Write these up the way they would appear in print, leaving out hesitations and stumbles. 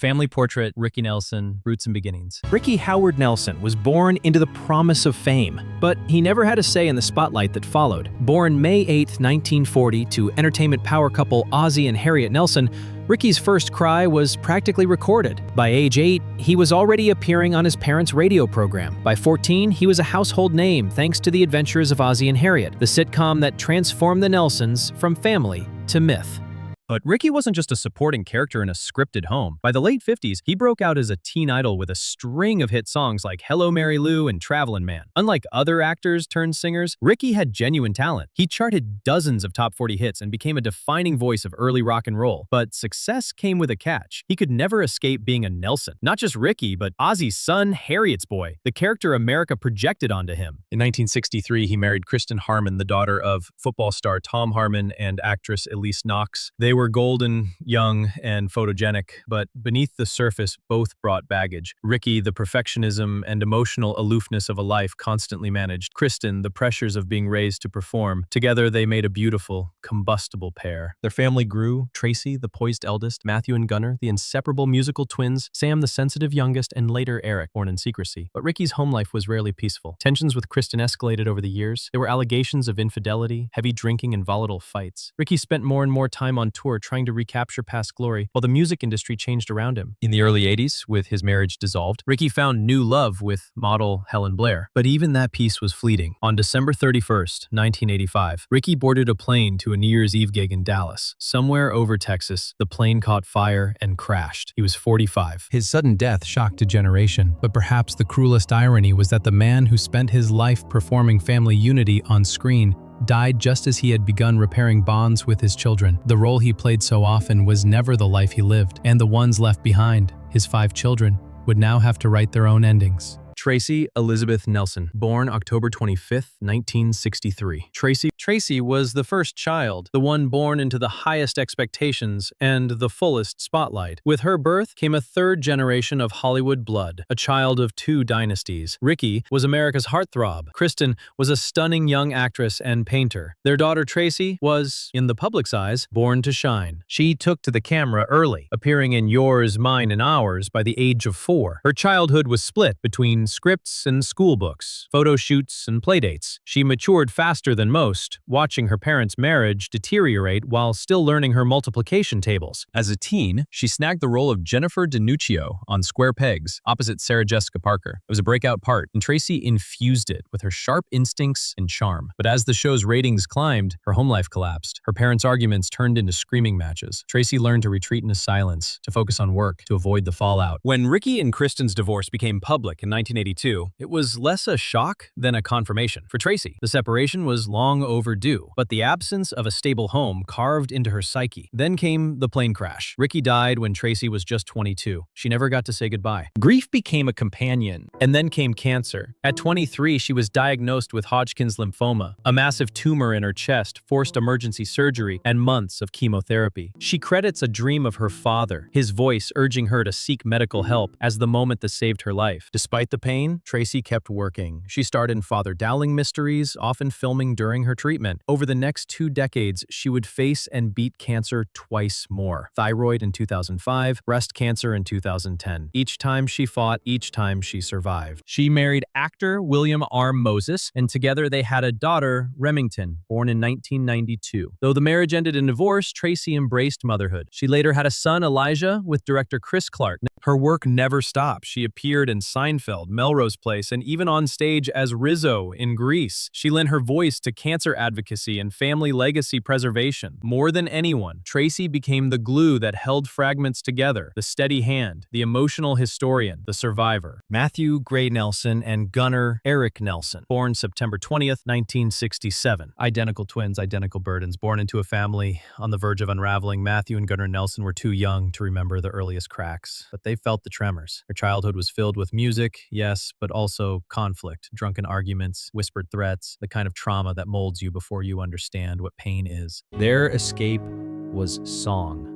Family portrait, Ricky Nelson, roots and beginnings. Ricky Howard Nelson was born into the promise of fame, but he never had a say in the spotlight that followed. Born May 8, 1940 to entertainment power couple Ozzie and Harriet Nelson, Ricky's first cry was practically recorded. By age 8, he was already appearing on his parents' radio program. By 14, he was a household name thanks to The Adventures of Ozzie and Harriet, the sitcom that transformed the Nelsons from family to myth. But Ricky wasn't just a supporting character in a scripted home. By the late 50s, he broke out as a teen idol with a string of hit songs like Hello Mary Lou and Travelin' Man. Unlike other actors turned singers, Ricky had genuine talent. He charted dozens of top 40 hits and became a defining voice of early rock and roll. But success came with a catch. He could never escape being a Nelson. Not just Ricky, but Ozzie's son, Harriet's boy, the character America projected onto him. In 1963, he married Kristen Harmon, the daughter of football star Tom Harmon and actress Elise Knox. They were golden, young, and photogenic, but beneath the surface, both brought baggage. Ricky, the perfectionism and emotional aloofness of a life constantly managed. Kristen, the pressures of being raised to perform. Together, they made a beautiful, combustible pair. Their family grew. Tracy, the poised eldest, Matthew and Gunnar, the inseparable musical twins, Sam, the sensitive youngest, and later Eric, born in secrecy. But Ricky's home life was rarely peaceful. Tensions with Kristen escalated over the years. There were allegations of infidelity, heavy drinking, and volatile fights. Ricky spent more and more time on tour trying to recapture past glory, while the music industry changed around him. In the early 80s, with his marriage dissolved, Ricky found new love with model Helen Blair. But even that peace was fleeting. On December 31st, 1985, Ricky boarded a plane to a New Year's Eve gig in Dallas. Somewhere over Texas, the plane caught fire and crashed. He was 45. His sudden death shocked a generation, but perhaps the cruelest irony was that the man who spent his life performing family unity on screen died just as he had begun repairing bonds with his children. The role he played so often was never the life he lived, and the ones left behind, his 5 children, would now have to write their own endings. Tracy Elizabeth Nelson, born October 25th, 1963. Tracy was the first child, the one born into the highest expectations and the fullest spotlight. With her birth came a third generation of Hollywood blood, a child of 2 dynasties. Ricky was America's heartthrob. Kristen was a stunning young actress and painter. Their daughter Tracy was, in the public's eyes, born to shine. She took to the camera early, appearing in Yours, Mine, and Ours by the age of 4. Her childhood was split between scripts and school books, photo shoots and playdates. She matured faster than most, watching her parents' marriage deteriorate while still learning her multiplication tables. As a teen, she snagged the role of Jennifer DiNuccio on Square Pegs, opposite Sarah Jessica Parker. It was a breakout part, and Tracy infused it with her sharp instincts and charm. But as the show's ratings climbed, her home life collapsed. Her parents' arguments turned into screaming matches. Tracy learned to retreat into silence, to focus on work, to avoid the fallout. When Ricky and Kristen's divorce became public in 1982, it was less a shock than a confirmation. For Tracy, the separation was long overdue, but the absence of a stable home carved into her psyche. Then came the plane crash. Ricky died when Tracy was just 22. She never got to say goodbye. Grief became a companion, and then came cancer. At 23, she was diagnosed with Hodgkin's lymphoma, a massive tumor in her chest, forced emergency surgery, and months of chemotherapy. She credits a dream of her father, his voice urging her to seek medical help, as the moment that saved her life. Despite the pain, Tracy kept working. She starred in Father Dowling mysteries, often filming during her treatment. Over the next 2 decades, she would face and beat cancer twice more. Thyroid in 2005, breast cancer in 2010. Each time she fought, each time she survived. She married actor William R. Moses, and together they had a daughter, Remington, born in 1992. Though the marriage ended in divorce, Tracy embraced motherhood. She later had a son, Elijah, with director Chris Clark. Her work never stopped. She appeared in Seinfeld, Melrose Place, and even on stage as Rizzo in Grease. She lent her voice to cancer advocacy and family legacy preservation. More than anyone, Tracy became the glue that held fragments together, the steady hand, the emotional historian, the survivor. Matthew Gray Nelson and Gunnar Eric Nelson, born September 20th, 1967. Identical twins, identical burdens. Born into a family on the verge of unraveling, Matthew and Gunnar Nelson were too young to remember the earliest cracks, but they felt the tremors. Their childhood was filled with music, yes, but also conflict, drunken arguments, whispered threats, the kind of trauma that molds you before you understand what pain is. Their escape was song.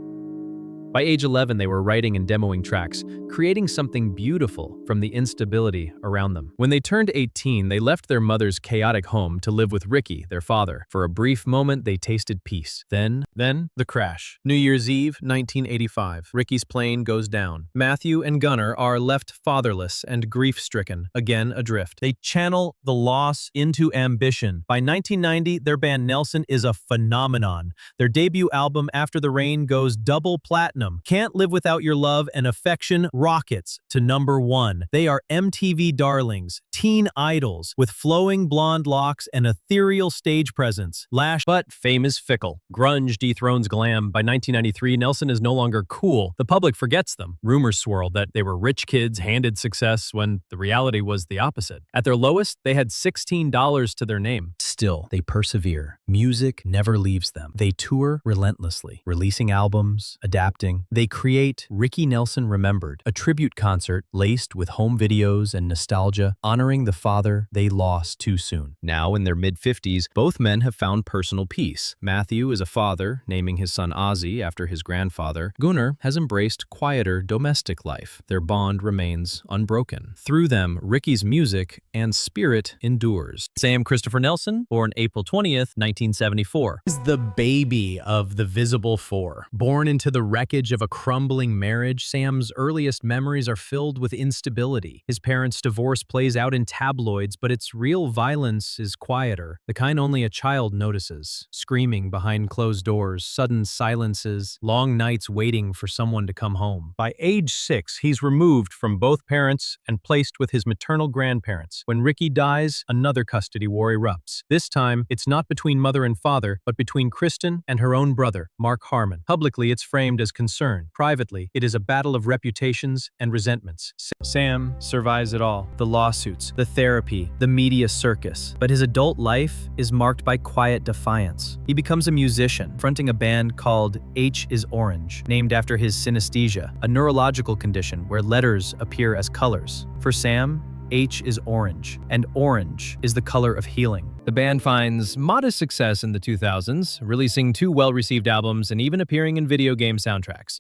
By age 11, they were writing and demoing tracks, creating something beautiful from the instability around them. When they turned 18, they left their mother's chaotic home to live with Ricky, their father. For a brief moment, they tasted peace. Then, the crash. New Year's Eve, 1985. Ricky's plane goes down. Matthew and Gunnar are left fatherless and grief-stricken, again adrift. They channel the loss into ambition. By 1990, their band Nelson is a phenomenon. Their debut album, After the Rain, goes double platinum. Can't Live Without Your Love and Affection rockets to #1. They are MTV darlings, teen idols, with flowing blonde locks and ethereal stage presence. But fame is fickle. Grunge dethrones glam. By 1993, Nelson is no longer cool. The public forgets them. Rumors swirl that they were rich kids handed success when the reality was the opposite. At their lowest, they had $16 to their name. Still, they persevere. Music never leaves them. They tour relentlessly, releasing albums, adapting. They create Ricky Nelson Remembered, a tribute concert laced with home videos and nostalgia, honoring the father they lost too soon. Now, in their mid-50s, both men have found personal peace. Matthew is a father, naming his son Ozzy after his grandfather. Gunnar has embraced quieter domestic life. Their bond remains unbroken. Through them, Ricky's music and spirit endures. Sam Christopher Nelson, born April 20th, 1974, is the baby of the Visible Four. Born into the wreckage of a crumbling marriage, Sam's earliest memories are filled with instability. His parents' divorce plays out in tabloids, but its real violence is quieter, the kind only a child notices. Screaming behind closed doors, sudden silences, long nights waiting for someone to come home. By age 6, he's removed from both parents and placed with his maternal grandparents. When Ricky dies, another custody war erupts. This time, it's not between mother and father, but between Kristen and her own brother, Mark Harmon. Publicly, it's framed as concern. Privately, it is a battle of reputations and resentments. Sam survives it all. The lawsuits, the therapy, the media circus. But his adult life is marked by quiet defiance. He becomes a musician, fronting a band called H is Orange, named after his synesthesia, a neurological condition where letters appear as colors. For Sam, H is orange, and orange is the color of healing. The band finds modest success in the 2000s, releasing 2 well-received albums and even appearing in video game soundtracks.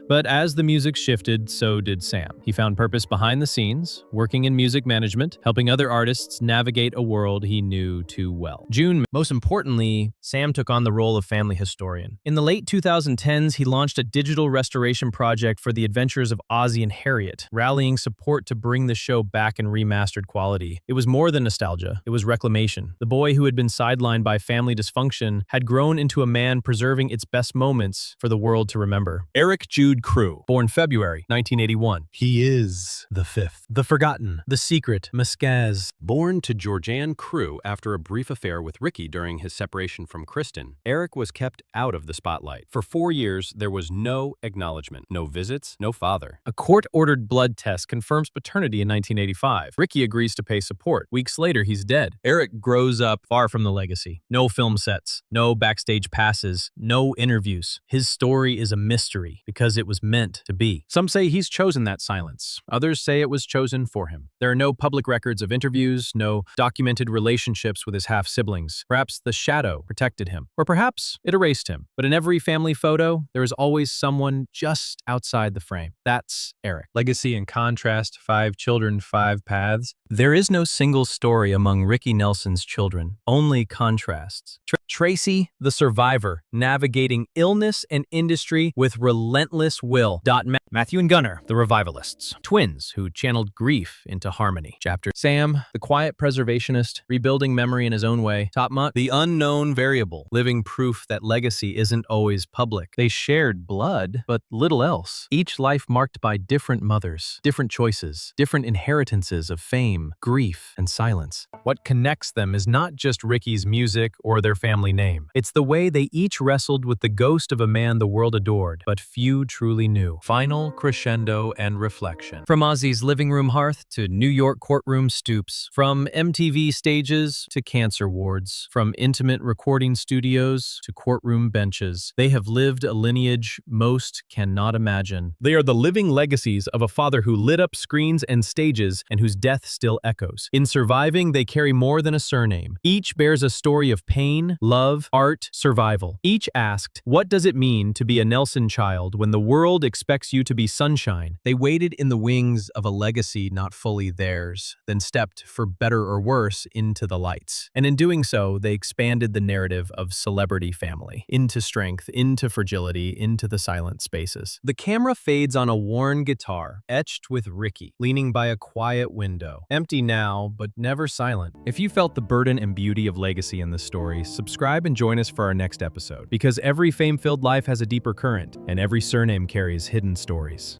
But as the music shifted, so did Sam. He found purpose behind the scenes, working in music management, helping other artists navigate a world he knew too well. Most importantly, Sam took on the role of family historian. In the late 2010s, he launched a digital restoration project for the adventures of Ozzy and Harriet, rallying support to bring the show back in remastered quality. It was more than nostalgia, it was reclamation. The boy who had been sidelined by family dysfunction had grown into a man preserving its best moments for the world to remember. Eric Jude Crew, born February 1981. He is the fifth. The Forgotten, The Secret, Mescaz. Born to Georgianne Crew after a brief affair with Ricky during his separation from Kristen, Eric was kept out of the spotlight. For 4 years, there was no acknowledgement, no visits, no father. A court-ordered blood test confirms paternity in 1985. Ricky agrees to pay support. Weeks later, he's dead. Eric grows up far from the legacy. No film sets, no backstage passes, no interviews. His story is a mystery because it was meant to be. Some say he's chosen that silence. Others say it was chosen for him. There are no public records of interviews, no documented relationships with his half-siblings. Perhaps the shadow protected him, or perhaps it erased him. But in every family photo, there is always someone just outside the frame. That's Eric. Legacy and contrast, 5 children, 5 paths. There is no single story among Ricky Nelson's children, only contrasts. Tracy, the survivor, navigating illness and industry with relentless will. Matthew and Gunnar, the revivalists. Twins who channeled grief into harmony. Chapter. Sam, the quiet preservationist, rebuilding memory in his own way. Topmut, the unknown variable, living proof that legacy isn't always public. They shared blood, but little else. Each life marked by different mothers, different choices, different inheritances of fame, grief, and silence. What connects them is not just Ricky's music or their family name. It's the way they each wrestled with the ghost of a man the world adored, but few truly knew. Final crescendo and reflection. From Ozzy's living room hearth to New York courtroom stoops, from MTV stages to cancer wards, from intimate recording studios to courtroom benches, they have lived a lineage most cannot imagine. They are the living legacies of a father who lit up screens and stages and whose death still echoes. In surviving, they carry more than a surname. Each bears a story of pain, love, art, survival. Each asked, what does it mean to be a Nelson child when the world world expects you to be sunshine. They waited in the wings of a legacy not fully theirs, then stepped, for better or worse, into the lights. And in doing so, they expanded the narrative of celebrity family, into strength, into fragility, into the silent spaces. The camera fades on a worn guitar, etched with Ricky, leaning by a quiet window. Empty now, but never silent. If you felt the burden and beauty of legacy in this story, subscribe and join us for our next episode. Because every fame-filled life has a deeper current, and every surname carries hidden stories.